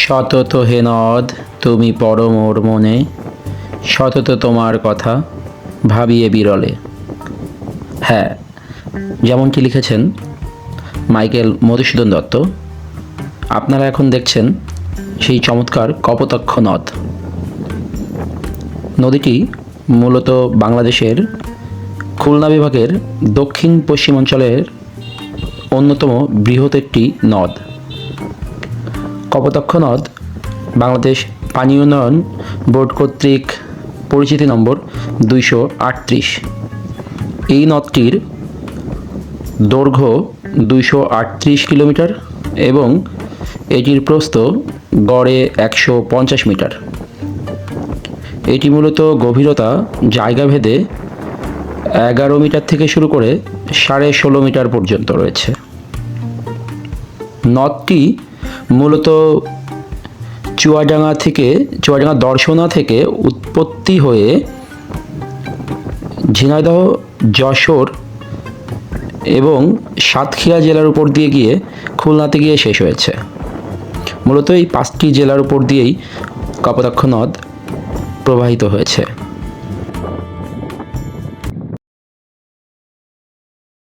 সতত হে নদ তুমি পড়ো মোর মনে, সতত তোমার কথা ভাবিয়ে বিরলে। হ্যাঁ, যেমনটি লিখেছেন মাইকেল মধুসূদন দত্ত, আপনারা এখন দেখছেন সেই চমৎকার কপোতাক্ষ নদ। নদীটি মূলত বাংলাদেশের খুলনা বিভাগের দক্ষিণ পশ্চিমাঞ্চলের অন্যতম বৃহৎ একটি নদ। কপোতাক্ষ নদ বাংলাদেশ পানি উন্নয়ন বোর্ড কর্তৃক পরিচিতি নম্বর 238। এই নদটির দৈর্ঘ্য 238 কিলোমিটার এবং এটির প্রস্থ গড়ে 150 মিটার। এটি মূলত গভীরতা জায়গাভেদে 11 মিটার থেকে শুরু করে 16.5 মিটার পর্যন্ত রয়েছে। নদটি মূলত চুয়াডাঙ্গা দর্শনা থেকে উৎপত্তি হয়ে ঝিনাইদহ, যশোর এবং সাতক্ষীরা জেলার উপর দিয়ে গিয়ে খুলনাতে গিয়ে শেষ হয়েছে। মূলত এই 5টি জেলার উপর দিয়েই কপোতাক্ষ নদ প্রবাহিত হয়েছে।